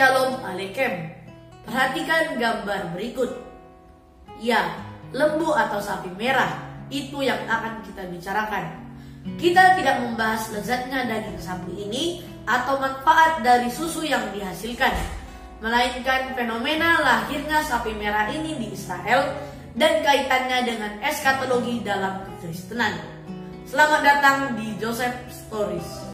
Shalom Aleichem. Perhatikan gambar berikut. Ya, lembu atau sapi merah, itu yang akan kita bicarakan. Kita tidak membahas lezatnya daging sapi ini atau manfaat dari susu yang dihasilkan, melainkan fenomena lahirnya sapi merah ini di Israel dan kaitannya dengan eskatologi dalam kekristenan. Selamat datang di Joseph Stories.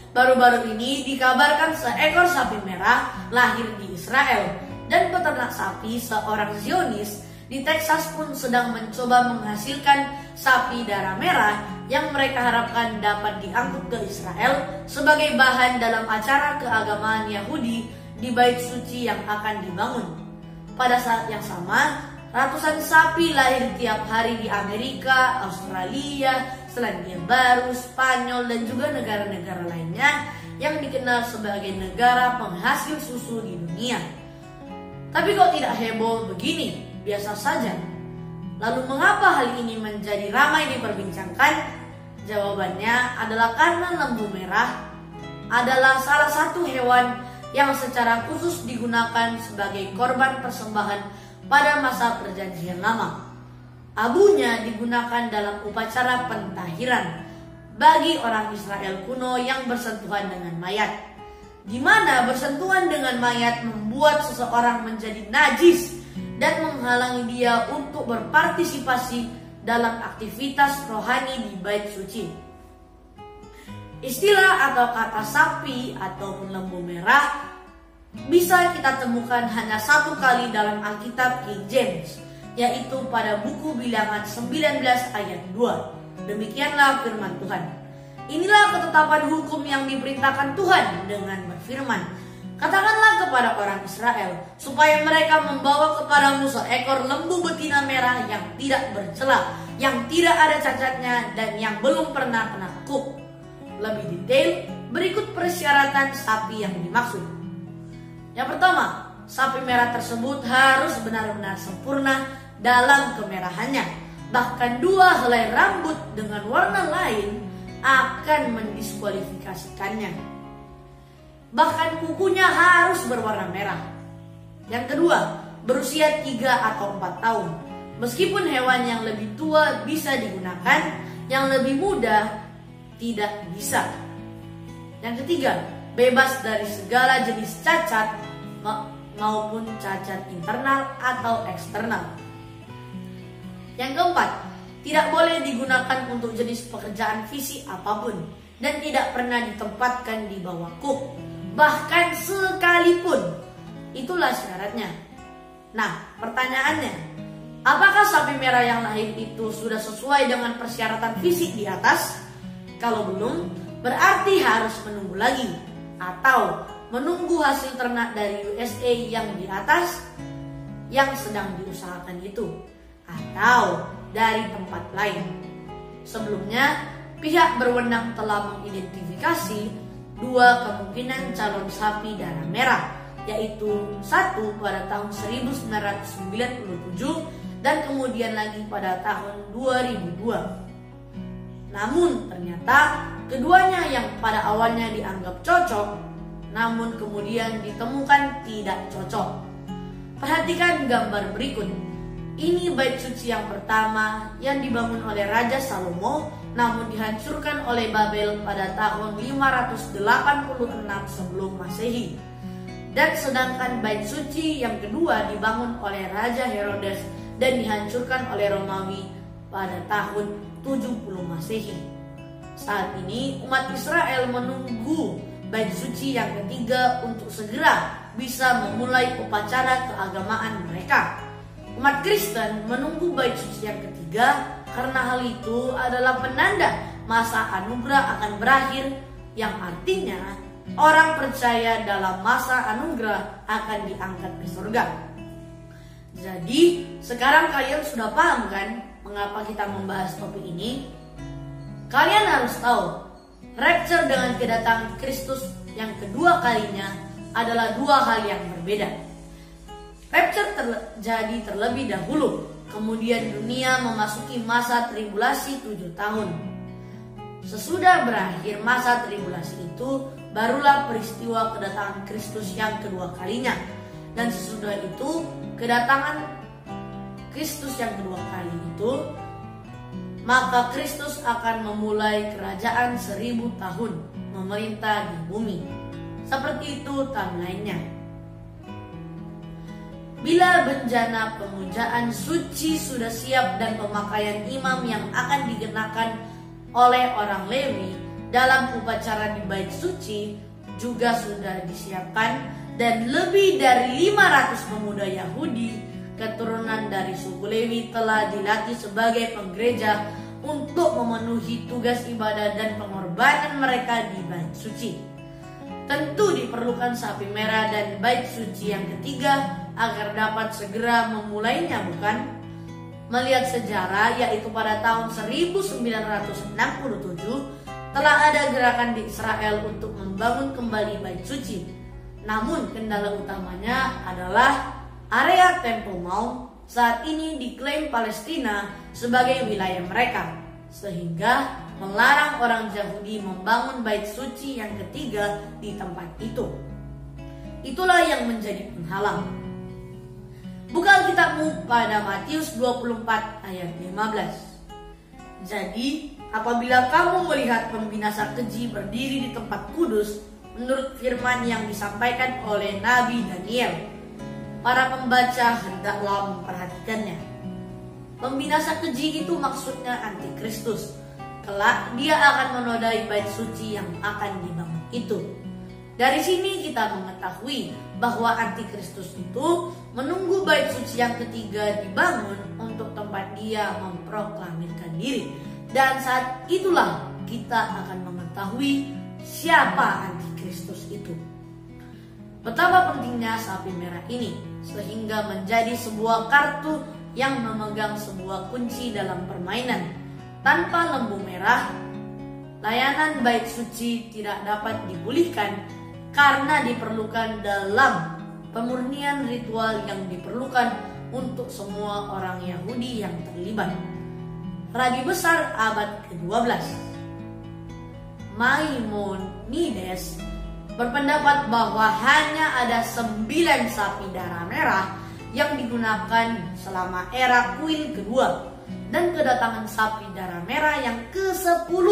Baru-baru ini dikabarkan seekor sapi merah lahir di Israel, dan peternak sapi seorang Zionis di Texas pun sedang mencoba menghasilkan sapi darah merah yang mereka harapkan dapat diangkut ke Israel sebagai bahan dalam acara keagamaan Yahudi di Bait Suci yang akan dibangun. Pada saat yang sama, ratusan sapi lahir tiap hari di Amerika, Australia, Selandia Baru, Spanyol, dan juga negara-negara lainnya yang dikenal sebagai negara penghasil susu di dunia. Tapi kok tidak heboh begini? Biasa saja. Lalu mengapa hal ini menjadi ramai diperbincangkan? Jawabannya adalah karena lembu merah adalah salah satu hewan yang secara khusus digunakan sebagai korban persembahan pada masa Perjanjian Lama. Abunya digunakan dalam upacara pentahiran bagi orang Israel kuno yang bersentuhan dengan mayat, di mana bersentuhan dengan mayat membuat seseorang menjadi najis dan menghalangi dia untuk berpartisipasi dalam aktivitas rohani di Bait Suci. Istilah atau kata sapi ataupun lembu merah bisa kita temukan hanya satu kali dalam Alkitab King James, yaitu pada buku Bilangan 19 ayat 2. Demikianlah firman Tuhan. Inilah ketetapan hukum yang diperintahkan Tuhan dengan berfirman, katakanlah kepada orang Israel, supaya mereka membawa kepadamu seekor lembu betina merah yang tidak bercela, yang tidak ada cacatnya, dan yang belum pernah kena kuk. Lebih detail, berikut persyaratan sapi yang dimaksud. Yang pertama, sapi merah tersebut harus benar-benar sempurna dalam kemerahannya. Bahkan dua helai rambut dengan warna lain akan mendiskualifikasikannya. Bahkan kukunya harus berwarna merah. Yang kedua, berusia 3 atau 4 tahun. Meskipun hewan yang lebih tua bisa digunakan, yang lebih muda tidak bisa. Yang ketiga, bebas dari segala jenis cacat maupun cacat internal atau eksternal. Yang keempat, tidak boleh digunakan untuk jenis pekerjaan fisik apapun dan tidak pernah ditempatkan di bawah kuk, bahkan sekalipun. Itulah syaratnya. Nah, pertanyaannya, apakah sapi merah yang lahir itu sudah sesuai dengan persyaratan fisik di atas? Kalau belum, berarti harus menunggu lagi, atau menunggu hasil ternak dari USA yang di atas yang sedang diusahakan itu, atau dari tempat lain. Sebelumnya, pihak berwenang telah mengidentifikasi dua kemungkinan calon sapi darah merah, yaitu satu pada tahun 1997 dan kemudian lagi pada tahun 2002. Namun ternyata keduanya yang pada awalnya dianggap cocok, namun kemudian ditemukan tidak cocok. Perhatikan gambar berikut. Ini Bait Suci yang pertama yang dibangun oleh Raja Salomo, namun dihancurkan oleh Babel pada tahun 586 sebelum Masehi. Dan sedangkan Bait Suci yang kedua dibangun oleh Raja Herodes dan dihancurkan oleh Romawi pada tahun 70 Masehi. Saat ini umat Israel menunggu Bait Suci yang ketiga untuk segera bisa memulai upacara keagamaan mereka. Umat Kristen menunggu Bait Suci yang ketiga karena hal itu adalah penanda masa anugerah akan berakhir, yang artinya orang percaya dalam masa anugerah akan diangkat ke surga. Jadi sekarang kalian sudah paham kan mengapa kita membahas topik ini? Kalian harus tahu, rapture dengan kedatangan Kristus yang kedua kalinya adalah dua hal yang berbeda. Rapture terjadi terlebih dahulu Kemudian dunia memasuki masa tribulasi 7 tahun. Sesudah berakhir masa tribulasi itu, barulah peristiwa kedatangan Kristus yang kedua kalinya. Dan sesudah itu, kedatangan Kristus yang kedua kali itu, maka Kristus akan memulai kerajaan 1000 tahun memerintah di bumi. Seperti itu timeline-nya. Bila benjana pemujaan suci sudah siap dan pemakaian imam yang akan dikenakan oleh orang Lewi dalam upacara di bait suci juga sudah disiapkan, dan lebih dari 500 pemuda Yahudi keturunan dari suku Lewi telah dilatih sebagai penggereja untuk memenuhi tugas ibadah dan pengorbanan mereka di bait suci. Tentu diperlukan sapi merah dan bait suci yang ketiga agar dapat segera memulainya, bukan? Melihat sejarah, yaitu pada tahun 1967 telah ada gerakan di Israel untuk membangun kembali bait suci. Namun kendala utamanya adalah area Temple Mount saat ini diklaim Palestina sebagai wilayah mereka, sehingga melarang orang Yahudi membangun bait suci yang ketiga di tempat itu. Itulah yang menjadi penghalang. Buka Alkitabmu pada Matius 24 ayat 15. Jadi, apabila kamu melihat pembinasa keji berdiri di tempat kudus, menurut firman yang disampaikan oleh Nabi Daniel, para pembaca hendaklah memperhatikannya. Pembinasa keji itu maksudnya antikristus. Kelak dia akan menodai bait suci yang akan dibangun itu. Dari sini kita mengetahui bahwa antikristus itu menunggu bait suci yang ketiga dibangun untuk tempat dia memproklamirkan diri. Dan saat itulah kita akan mengetahui siapa antikristus itu. Betapa pentingnya sapi merah ini, sehingga menjadi sebuah kartu yang memegang sebuah kunci dalam permainan. Tanpa lembu merah, layanan bait suci tidak dapat dipulihkan karena diperlukan dalam pemurnian ritual yang diperlukan untuk semua orang Yahudi yang terlibat. Rabi besar abad ke-12 Maimonides berpendapat bahwa hanya ada 9 sapi darah merah yang digunakan selama era kuil kedua, dan kedatangan sapi darah merah yang ke-10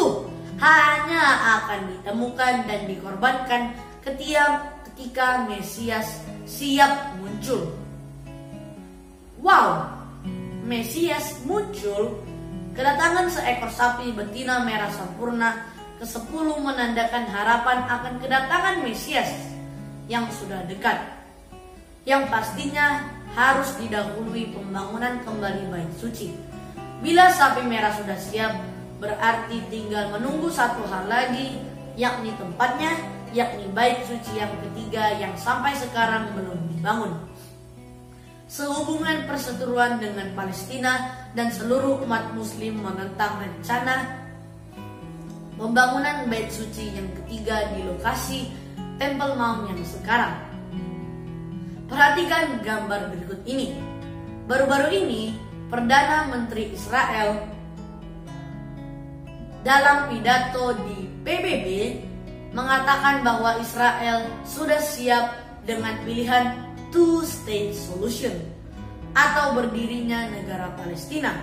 hanya akan ditemukan dan dikorbankan ketika Mesias siap muncul. Wow, Mesias muncul. Kedatangan seekor sapi betina merah sempurna ke-10 menandakan harapan akan kedatangan Mesias yang sudah dekat, yang pastinya harus didahului pembangunan kembali bait suci. Bila sapi merah sudah siap, berarti tinggal menunggu satu hal lagi, yakni tempatnya, yakni bait suci yang ketiga yang sampai sekarang belum dibangun. Sehubungan perseteruan dengan Palestina dan seluruh umat muslim menentang rencana pembangunan bait suci yang ketiga di lokasi Temple Mount yang sekarang. Perhatikan gambar berikut ini. Baru-baru ini, Perdana Menteri Israel dalam pidato di PBB mengatakan bahwa Israel sudah siap dengan pilihan two-state solution atau berdirinya negara Palestina.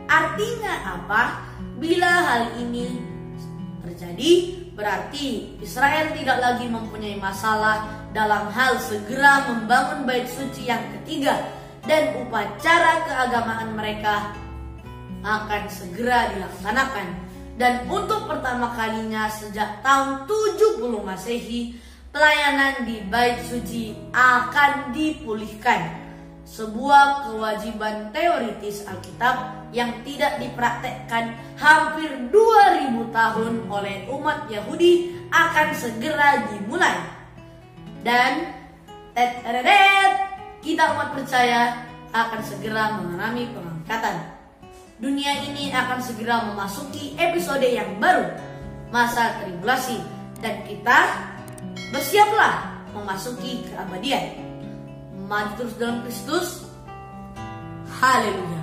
Artinya apa? Bila hal ini terjadi, berarti Israel tidak lagi mempunyai masalah dalam hal segera membangun bait suci yang ketiga, dan upacara keagamaan mereka akan segera dilaksanakan. Dan untuk pertama kalinya sejak tahun 70 Masehi, pelayanan di bait suci akan dipulihkan. Sebuah kewajiban teoritis Alkitab yang tidak dipraktekkan hampir 2000 tahun oleh umat Yahudi akan segera dimulai. Dan kita umat percaya akan segera mengalami pengangkatan. Dunia ini akan segera memasuki episode yang baru, masa tribulasi, dan kita bersiaplah memasuki keabadian. Maju terus dalam Kristus. Haleluya.